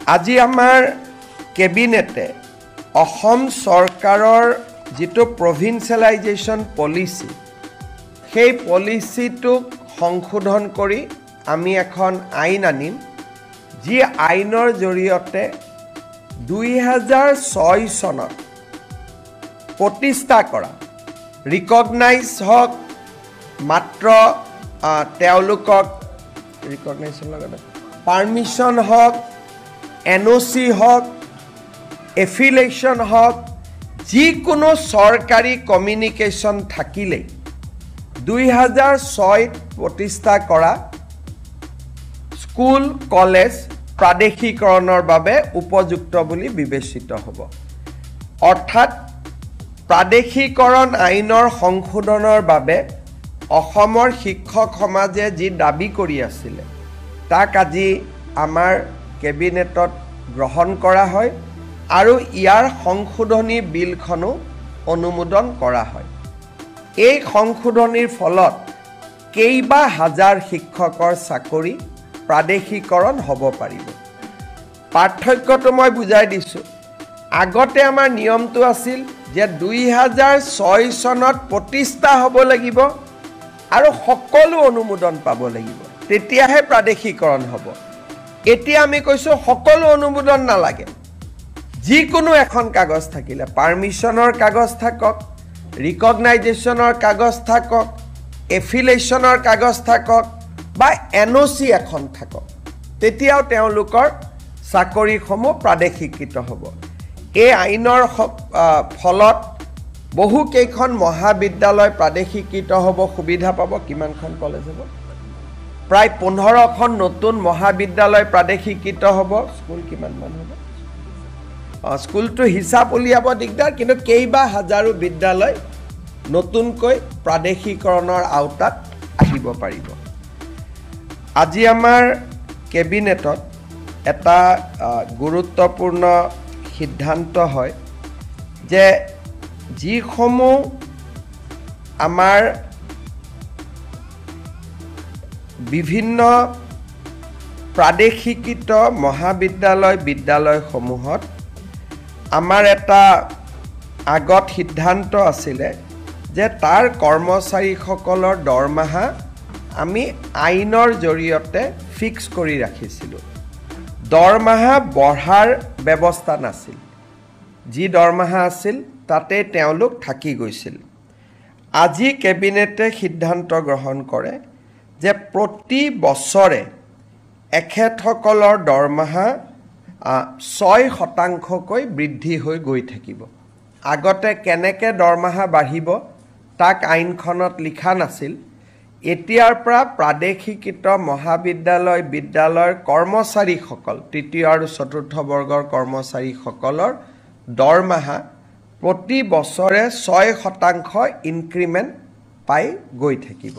আজি আমাৰ কেবিনেটে অসম চৰকাৰৰ যেটো প্ৰভিন্সিয়েলাইজেশ্যন পলিচি সেই পলিচিটোক সংশোধন কৰি আমি এখন আইন আনিম যি আইনৰ জৰিয়তে 2006 চনত প্ৰতিষ্ঠা কৰা ৰিকগনাইজ হওক মাত্ৰ তেওঁলোকক ৰিকগনাইজেশ্যন লগতে পাৰমিশন হওক NOC হওক এফিলিয়েশ্যন হওক যিকোনো চৰকাৰী কমিউনিকেশ্যন থাকিলে 2006 প্ৰতিষ্ঠা কৰা স্কুল কলেজ প্ৰাদেশিকৰণৰ বাবে উপযুক্ত বুলি বিবেচিত হ'ব অৰ্থাৎ প্ৰাদেশিকৰণ আইনৰ সংশোধনৰ বাবে অসমৰ শিক্ষক সমাজে যি দাবী কৰি আছিল তাক আজি আমাৰ কেবিনেটত গ্ৰহণ কৰা হয় আৰু ইয়াৰ সংশোধনী বিলখনো অনুমোদন কৰা হয় এই সংশোধনীৰ ফলত কেইবা হাজাৰ শিক্ষকৰ চাকৰি প্ৰাদেশিকৰণ হ'ব পাৰিব পাৰ্থক্যটো মই বুজাই দিছো আগতে আমাৰ নিয়মটো আছিল যে 2006 চনত প্ৰতিষ্ঠা হ'ব লাগিব আৰু সকলো অনুমোদন পাব লাগিব তেতিয়াহে প্ৰাদেশিকৰণ হ'ব এতিয়া আমি কৈছো সকলো অনুমোদন নালাগে যিকোনো এখন কাগজ থাকিলে পাৰমিশনৰ কাগজ থাকক ৰিকগনাইজেশ্যনৰ কাগজ থাকক এফিলিয়েশ্যনৰ কাগজ থাকক বা NOC এখন থাকক তেতিয়াও তেওঁলোকৰ চাকৰিসমূহ প্ৰাদেশিকৃত হ'ব এই আইনৰ ফলত বহু কেইখন মহাবিদ্যালয় প্ৰাদেশিকৃত হ'ব সুবিধা পাব কিমানখন কলেজ হ'ব প্ৰায় 15খন নতুন মহাবিদ্যালয় প্ৰাদেশিকৃত হ'ব স্কুল কিমানমান হ'ব স্কুলটো হিচাপ উলিয়াব দিগদাৰ কিন্তু কেইবা হাজাৰো বিদ্যালয় নতুনকৈ প্ৰাদেশিকৰণৰ আওতাত আহিব পাৰিব আজি আমাৰ কেবিনেটত এটা গুৰুত্বপূৰ্ণ সিদ্ধান্ত হয় যে যিসমূহ আমাৰ বিভিন্ন প্ৰাদেশিকৃত মহাবিদ্যালয় বিদ্যালয়সমূহত আমাৰ এটা আগত সিদ্ধান্ত আছিল যে তাৰ কৰ্মচাৰীসকলৰ দৰমহা আমি আইনৰ জৰিয়তে ফিক্স কৰি ৰাখিছিলোঁ দৰমহা বঢ়াৰ ব্যৱস্থা নাছিল যি দৰমহা আছিল তাতে তেওঁলোক থাকি গৈছিল আজি কেবিনেটে সিদ্ধান্ত গ্ৰহণ কৰে যে প্ৰতি বছৰে এখেতসকলৰ দৰমহা 6% বৃদ্ধি হৈ গৈ থাকিব আগতে কেনেকৈ দৰমহা বাঢ়িব তাক আইনখনত লিখা নাছিল এতিয়াৰ পৰা প্ৰাদেশিকৃত মহাবিদ্যালয় বিদ্যালয়ৰ কৰ্মচাৰীসকল তৃতীয় আৰু চতুৰ্থ বৰ্গৰ কৰ্মচাৰীসকলৰ দৰমহা প্ৰতি বছৰে 6% ইনক্ৰিমেণ্ট পাই গৈ থাকিব